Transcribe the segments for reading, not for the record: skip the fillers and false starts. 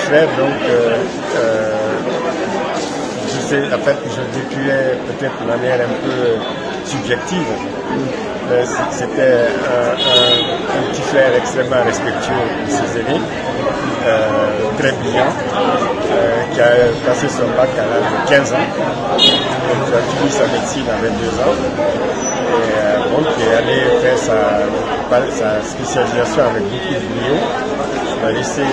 frère, donc je sais, en fait, je décrivais peut-être de manière un peu subjective. C'était un petit frère extrêmement respectueux de ses aînés, très brillant, qui a passé son bac à l'âge de 15 ans, donc qui a fini sa médecine à 22 ans, et bon, qui est allé faire sa spécialisation avec beaucoup de brio. Ça m'a laissé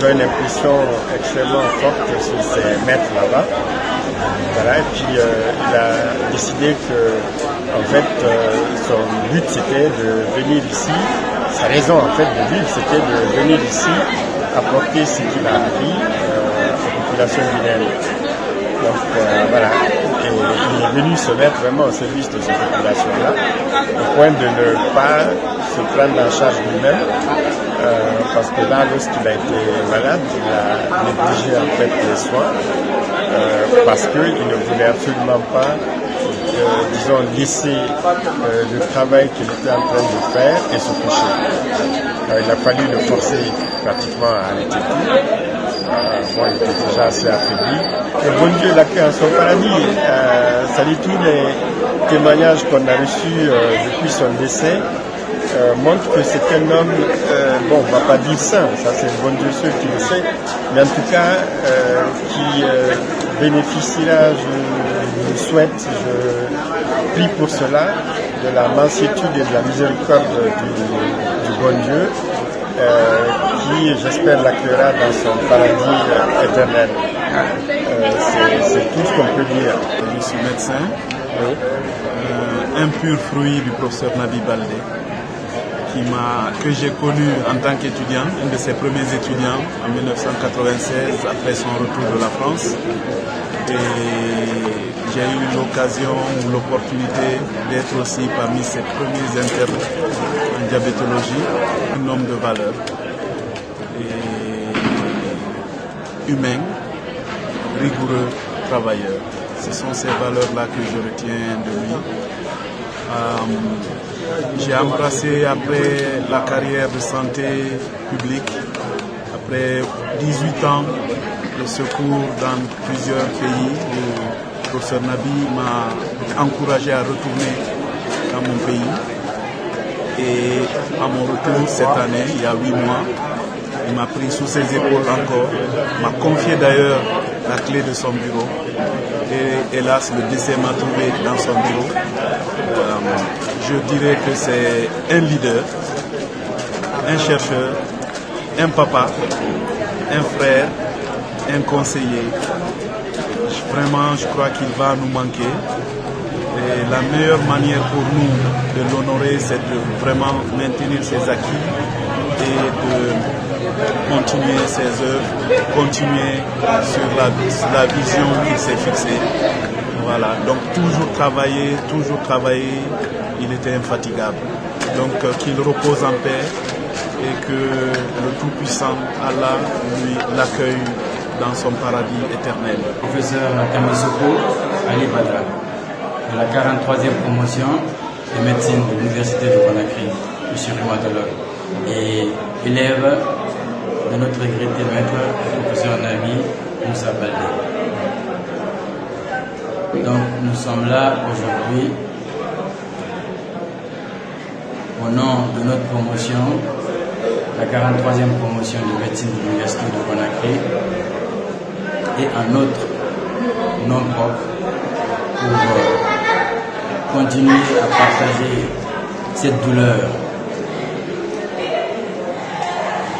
une impression extrêmement forte sur ses maîtres là-bas. Voilà, et puis il a décidé que, en fait, son but c'était de venir ici. Sa raison en fait de vivre, c'était de venir ici apporter ce qu'il a appris aux populations guinéennes. Donc voilà, et il est venu se mettre vraiment au service de ces populations-là, au point de ne pas se prendre en charge lui-même, parce que là, lorsqu'il a été malade, il a négligé en fait les soins, parce qu'il ne voulait absolument pas, disons, laisser le travail qu'il était en train de faire et se coucher. Il a fallu le forcer pratiquement à arrêter tout. Bon, il était déjà assez affaibli. Et bon Dieu l'accueille en son paradis. Ça dit, tous les témoignages qu'on a reçus depuis son décès montrent que c'est un homme, bon, on ne va pas dire saint, ça c'est le bon Dieu seul qui le sait, mais en tout cas qui bénéficiera, je souhaite, je prie pour cela, de la mansuétude et de la miséricorde du bon Dieu, qui, j'espère, l'accueillera dans son paradis éternel. C'est tout ce qu'on peut dire. Je suis médecin, un pur fruit du professeur Nabi Baldé, que j'ai connu en tant qu'étudiant, un de ses premiers étudiants en 1996 après son retour de la France. Et j'ai eu l'occasion ou l'opportunité d'être aussi parmi ses premiers internes en diabétologie, un homme de valeur et humain, rigoureux, travailleur. Ce sont ces valeurs-là que je retiens de lui. J'ai embrassé après la carrière de santé publique, après 18 ans de secours dans plusieurs pays. Le professeur Nabi m'a encouragé à retourner dans mon pays. Et à mon retour cette année, il y a 8 mois, il m'a pris sous ses épaules encore, m'a confié d'ailleurs la clé de son bureau. Et hélas, le décès m'a trouvé dans son bureau. Je dirais que c'est un leader, un chercheur, un papa, un frère, un conseiller. Vraiment, je crois qu'il va nous manquer. Et la meilleure manière pour nous de l'honorer, c'est de vraiment maintenir ses acquis et de continuer ses œuvres, continuer sur la vision qu'il s'est fixée. Voilà, donc toujours travailler, il était infatigable. Donc qu'il repose en paix et que le Tout-Puissant Allah lui l'accueille dans son paradis éternel. Professeur Kamesoko Ali Badra, de la 43e promotion de médecine de l'Université de Conakry, je suis rhumatologue, et élève de notre regretté maître, le professeur Nabi Moussa Baldé. Donc nous sommes là aujourd'hui au nom de notre promotion, la 43e promotion de médecine de l'Université de Conakry, et en notre nom propre pour continuer à partager cette douleur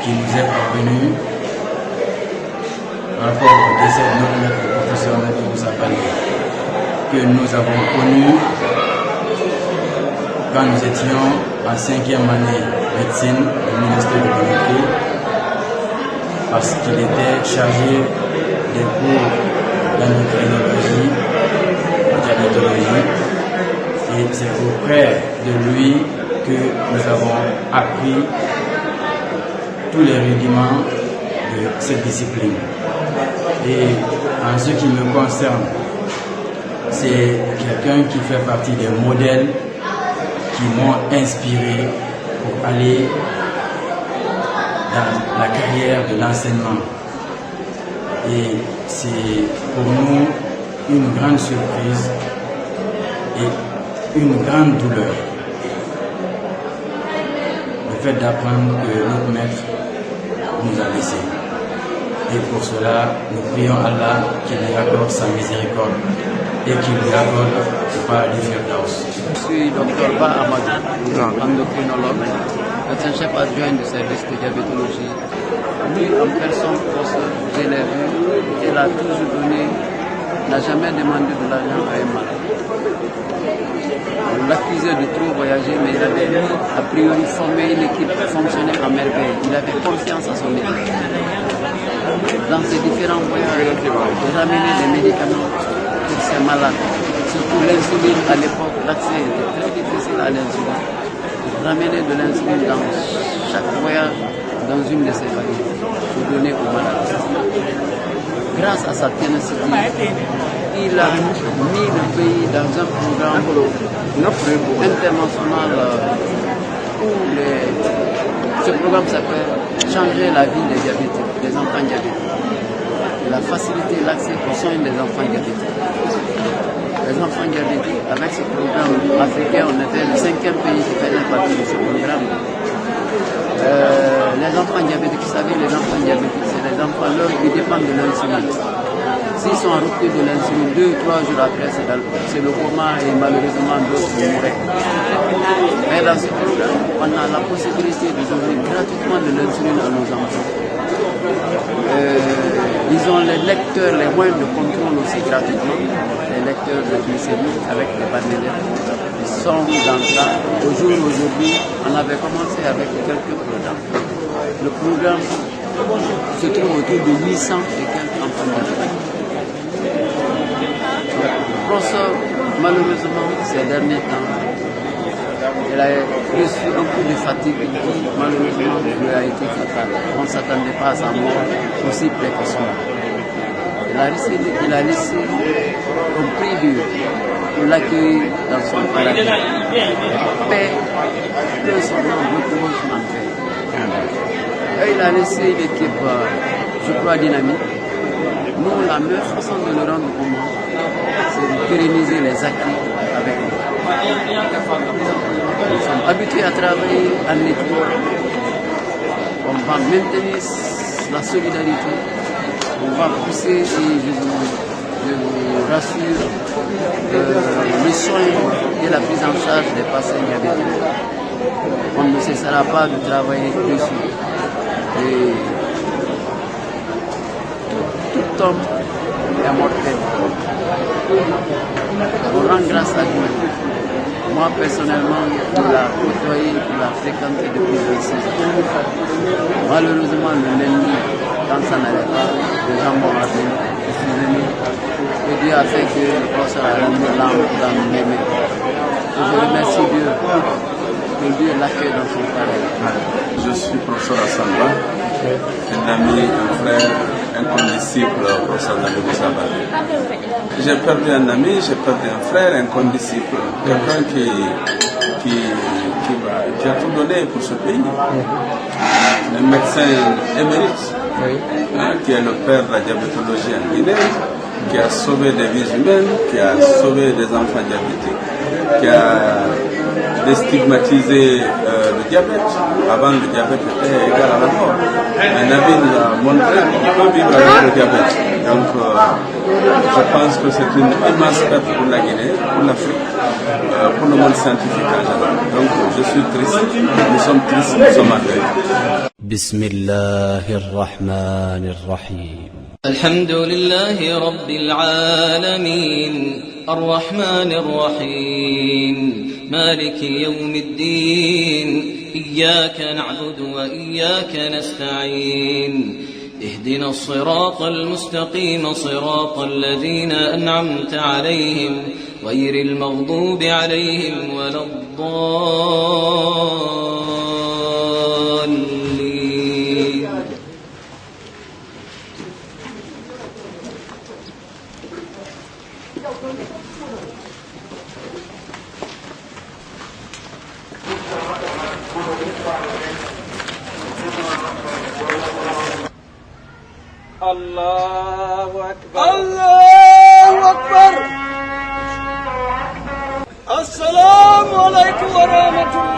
qui nous est parvenue par rapport au décès de notre maître, le professeur Nabi Moussa Baldé, que nous avons connu quand nous étions en 5e année médecine de l'Université de Conakry, parce qu'il était chargé des cours d'endocrinologie, de diabétologie, et c'est auprès de lui que nous avons appris tous les rudiments de cette discipline. Et en ce qui me concerne, c'est quelqu'un qui fait partie des modèles qui m'ont inspiré pour aller dans la carrière de l'enseignement. Et c'est pour nous une grande surprise et une grande douleur. Le fait d'apprendre que notre maître nous a laissés. Et pour cela, nous prions Allah qu'il lui accorde sa miséricorde et qu'il lui accorde le paradis Firdaus. Je suis Dr Ba Amadou, endocrinologue, médecin-chef adjoint du service de diabétologie. Lui, en personne, pour ce que je l'ai vu, il a toujours donné, n'a jamais demandé de l'argent à un malade. On l'accusait de trop voyager, mais il avait a priori formé une équipe qui fonctionnait à merveille. Il avait confiance à son équipe. Dans ses différents voyages, de ramener des médicaments pour ses malades. Surtout l'insuline à l'époque, l'accès était très difficile à l'insuline. Ramener de l'insuline dans chaque voyage, dans une de ses valises, pour donner aux malades. Grâce à sa ténacité, il a mis le pays dans un programme international où ce programme s'appelle Changer la vie des diabétiques, des enfants diabétiques. Il a facilité l'accès aux soins des enfants diabétiques. Les enfants diabétiques, avec ce programme africain, on était le 5e pays qui faisait partie de ce programme. Les enfants diabétiques, vous savez, les enfants diabétiques, c'est les enfants qui dépendent de l'insuline. S'ils sont en rupture de l'insuline, 2 ou 3 jours après, c'est le coma et malheureusement d'autres mourraient. Mais dans ce programme, on a la possibilité de donner gratuitement de l'insuline à nos enfants. Ils ont les lecteurs, les moyens de contrôle aussi gratuitement, les lecteurs de glycémie avec les partenaires. Ils sont dans ça. Au jour d'aujourd'hui, on avait commencé avec quelques programmes. Le programme se trouve autour de 800 et quelques enfants diabétiques. Le professeur, malheureusement, ces derniers temps, il a reçu un coup de fatigue qui, malheureusement, lui a été fatal. On ne s'attendait pas à sa mort aussi précocement. Il a laissé un prix dur pour l'accueillir dans son paradis. Paix, que son nom repose en paix. Et il a laissé l'équipe, je crois, dynamique. Nous, la meilleure façon de le rendre compte, c'est de pérenniser les acquis avec nous. Nous sommes habitués à travailler en équipe. On va maintenir la solidarité. On va pousser, et je vous rassure, le soin et la prise en charge des patients diabétiques. On ne cessera pas de travailler dessus. Et tout homme est mortel. On rend grâce à Dieu. Moi, personnellement, je l'ai côtoyé, je l'ai fréquenté depuis 26 ans. Malheureusement, le lundi, quand ça n'allait pas, les gens m'ont appelé, je suis venu. Et Dieu a fait que le professeur a rendu l'âme dans mes mains. Et je remercie Dieu que Dieu l'accueille dans son paradis. Je suis professeur Assamba, un ami, un frère, un condisciple au professeur Nabou Sabali. J'ai perdu un ami, j'ai perdu un frère, un condisciple, quelqu'un qui a tout donné pour ce pays. Un médecin émérite, qui est le père de la diabétologie en Guinée, qui a sauvé des vies humaines, qui a sauvé des enfants diabétiques, qui a déstigmatisé le diabète. Avant, le diabète était égal à la mort. Un ami nous a montré qu'on peut vivre avec le diabète. Donc, je pense que c'est une immense perte pour la Guinée, pour l'Afrique, pour le monde scientifique en général. Donc, je suis triste, nous sommes tristes, nous sommes en deuil. بسم الله الرحمن الرحيم الحمد لله رب العالمين الرحمن الرحيم مالك يوم الدين إياك نعبد وإياك نستعين اهدنا الصراط المستقيم صراط الذين أنعمت عليهم غير المغضوب عليهم ولا الضالين. Allahu Akbar. Allahu Akbar. Assalamu alaikum wa rahmatullah.